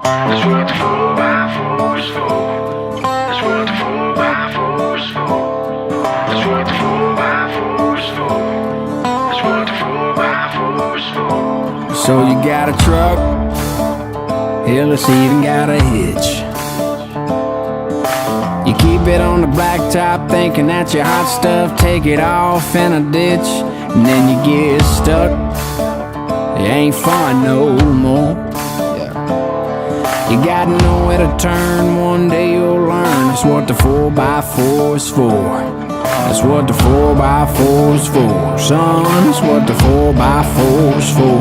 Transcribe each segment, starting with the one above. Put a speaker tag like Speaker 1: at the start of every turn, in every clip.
Speaker 1: That's what the 4x4 is for. That's what the 4x4 is for. That's what the 4x4 is for. That's what the 4x4 is for.
Speaker 2: So you got a truck, hell, it's even got a hitch. You keep it on the blacktop thinking that's your hot stuff. Take it off in a ditch and then you get stuck. It ain't fun no more. You gotta know where to turn, one day you'll learn. That's what the 4x4 is for. That's what the 4x4 is for. Son, that's what the 4x4 is for.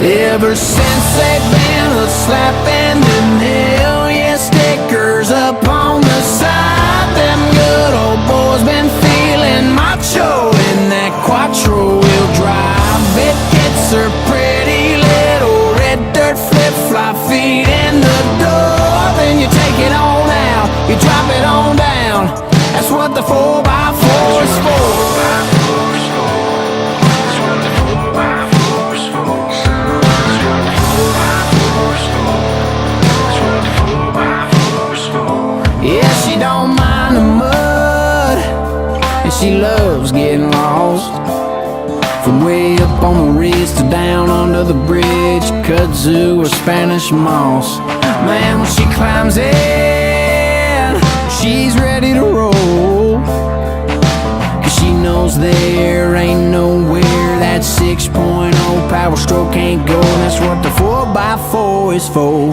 Speaker 2: Ever since they've been a slapping them hell yeah stickers up on the side, them good old boys been feeling macho in that quattro wheel drive. It gets her pretty little red dirt flip-flop feet in the door. Then you take it on out, you drop it on down. That's what the 4x4 is for. Yeah, she don't mind the mud, and she loves getting lost. From way up on the ridge to down under the bridge, kudzu or Spanish moss. Man, when she climbs in, she's ready to roll, 'cause she knows there ain't nowhere that 6.0 power stroke can't go. And that's what the 4x4 is for.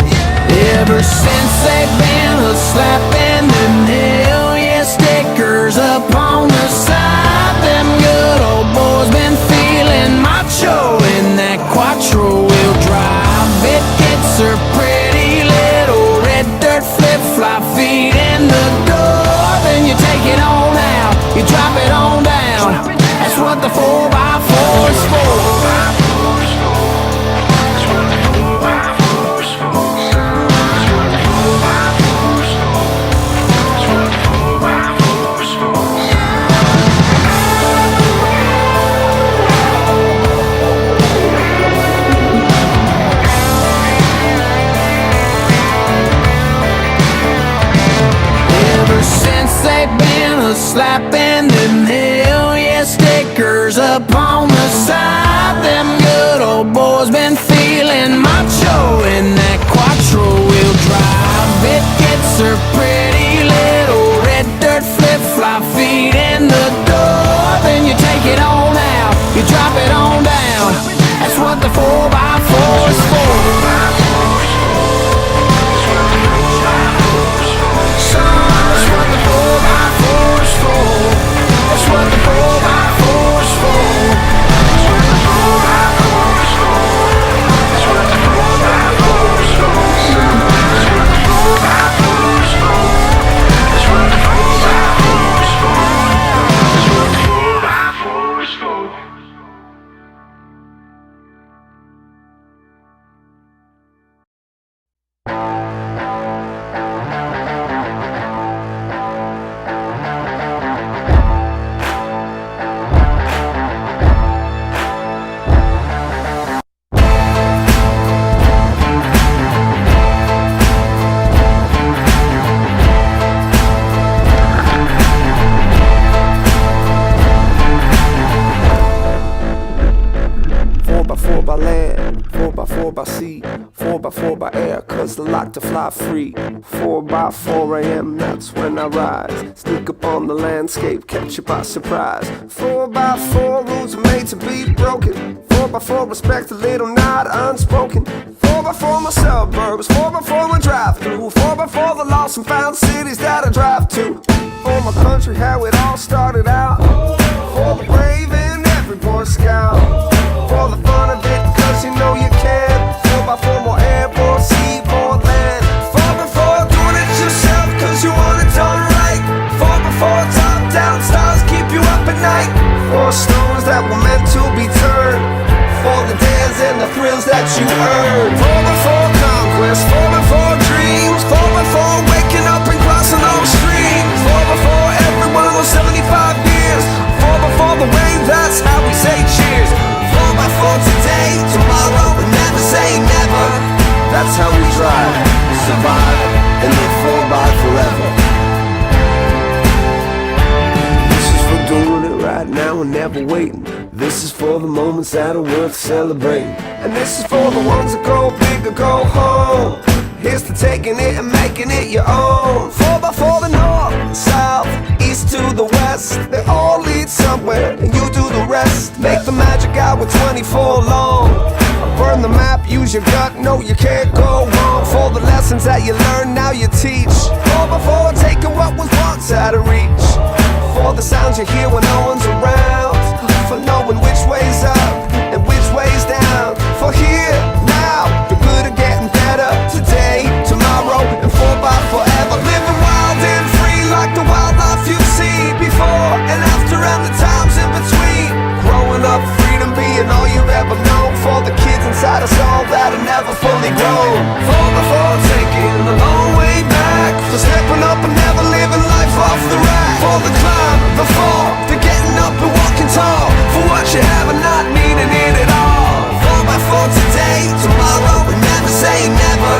Speaker 2: Ever since they've been a slapping them hell yeah stickers up on the side, them good old boys been feeling macho in that quattro wheel drive. It gets her pretty little red dirt flip-flop feet in the door. Then you take it on out, you drop it on down. That's what the 4x4 is for. They've been a slapping them hell yeah stickers up on the side. Them good old boys been feeling macho in that quattro wheel drive. It gets her pretty little red dirt flip-flop feet in the door. Then you take it on out, you drop it on down. That's what the 4x4 is for. That's what the 4x4 is for. That's what the 4x4 is for. That's what the 4x4 is for. That's what the 4x4 is for. That's what the 4x4 is for.
Speaker 3: By sea, 4x4 by air, cause the lock to fly free. 4x4 AM, that's when I rise. Sneak up on the landscape, catch you by surprise. 4x4 rules are made to be broken. 4x4 respect a little not unspoken. 4x4 my suburbs, 4x4 my drive through. 4x4 the lost and found cities that I drive to. For my country, how it all started out. For the brave and every Boy Scout. For the fun of it, cause you know you can. 4x4 more airborne, seaborne land. 4x4 doing it yourself cause you want it done right. 4x4 top down stars keep you up at night. 4 stones that were meant to be turned. For the dares and the thrills that you earned. 4x4 conquest, 4x4 dreams. 4x4 waking up and crossing those streams. 4x4 every one of those 75 years. 4x4 the way, that's how we say cheers. 4x4 today, tomorrow, and then we're never waiting. This is for the moments that are worth celebrating. And this is for the ones that go big or go home. Here's to taking it and making it your own. 4x4 the north, south, east to the west. They all lead somewhere and you do the rest. Make the magic hour 24 long. Burn the map, use your gut, no you can't go wrong. For the lessons that you learn, now you teach. 4x4 taking what was once out of reach. For the sounds you hear when no one's around. For knowing which way's up and which way's down. For here, now, the good are getting better. Today, tomorrow, and 4x forever. Living wild and free like the wildlife you've seen before and after and the times in between. Growing up, freedom being all you've ever known. For the kids inside us all that are never fully grown. 4x4 taking a long way back. For stepping up and never living life off the rack. For the climb, the fall, the getting up and walking tall. For what you have and not needing it at all. 4x4 today, tomorrow, and never say never.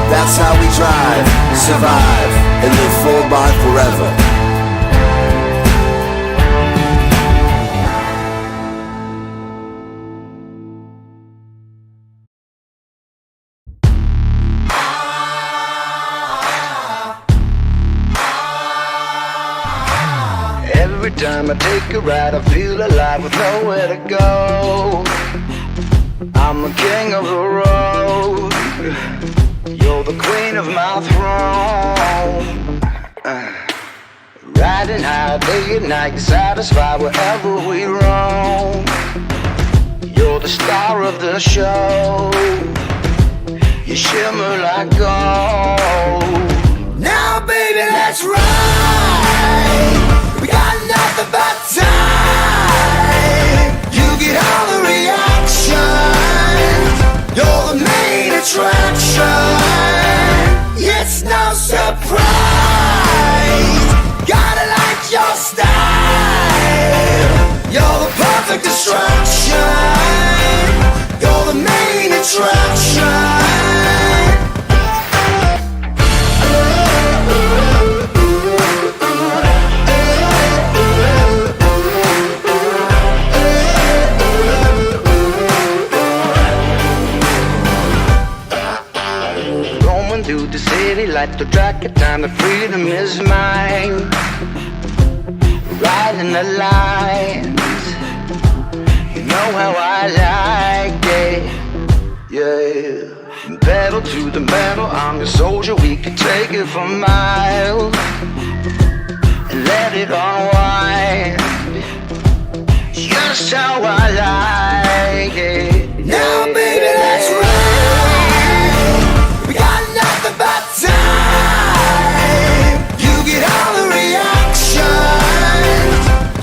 Speaker 3: That's how we drive, survive, and live 4x forever.
Speaker 4: Every time I take a ride, I feel alive with nowhere to go. I'm the king of the road. You're the queen of my throne. Riding high day and night, satisfied wherever we roam. You're the star of the show. You shimmer like gold.
Speaker 3: Now baby, let's ride. We got nothing but time. You get all the reaction. You're the main attraction. It's no surprise. Gotta like your style. You're the perfect distraction. You're the main attraction.
Speaker 4: Like the track of time, the freedom is mine. Riding the lines, you know how I like it, yeah. From pedal to the metal, I'm your soldier, we can take it for miles. And let it unwind, just how I like it, yeah.
Speaker 3: Now baby, let's ride. We got nothing but time. You get all the reactions.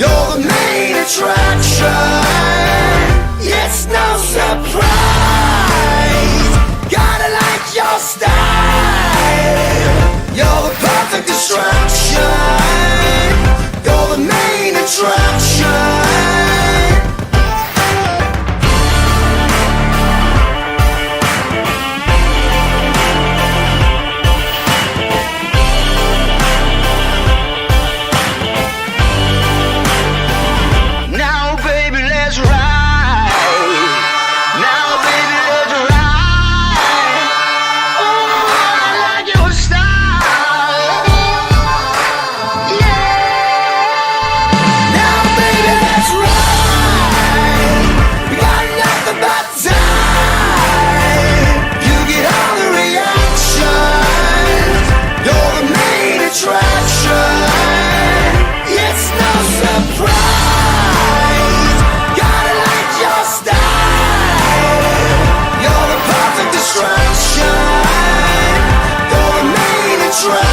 Speaker 3: You're the main attraction. It's no surprise. Gotta like your style. You're the perfect distraction. You're the main attraction. Right.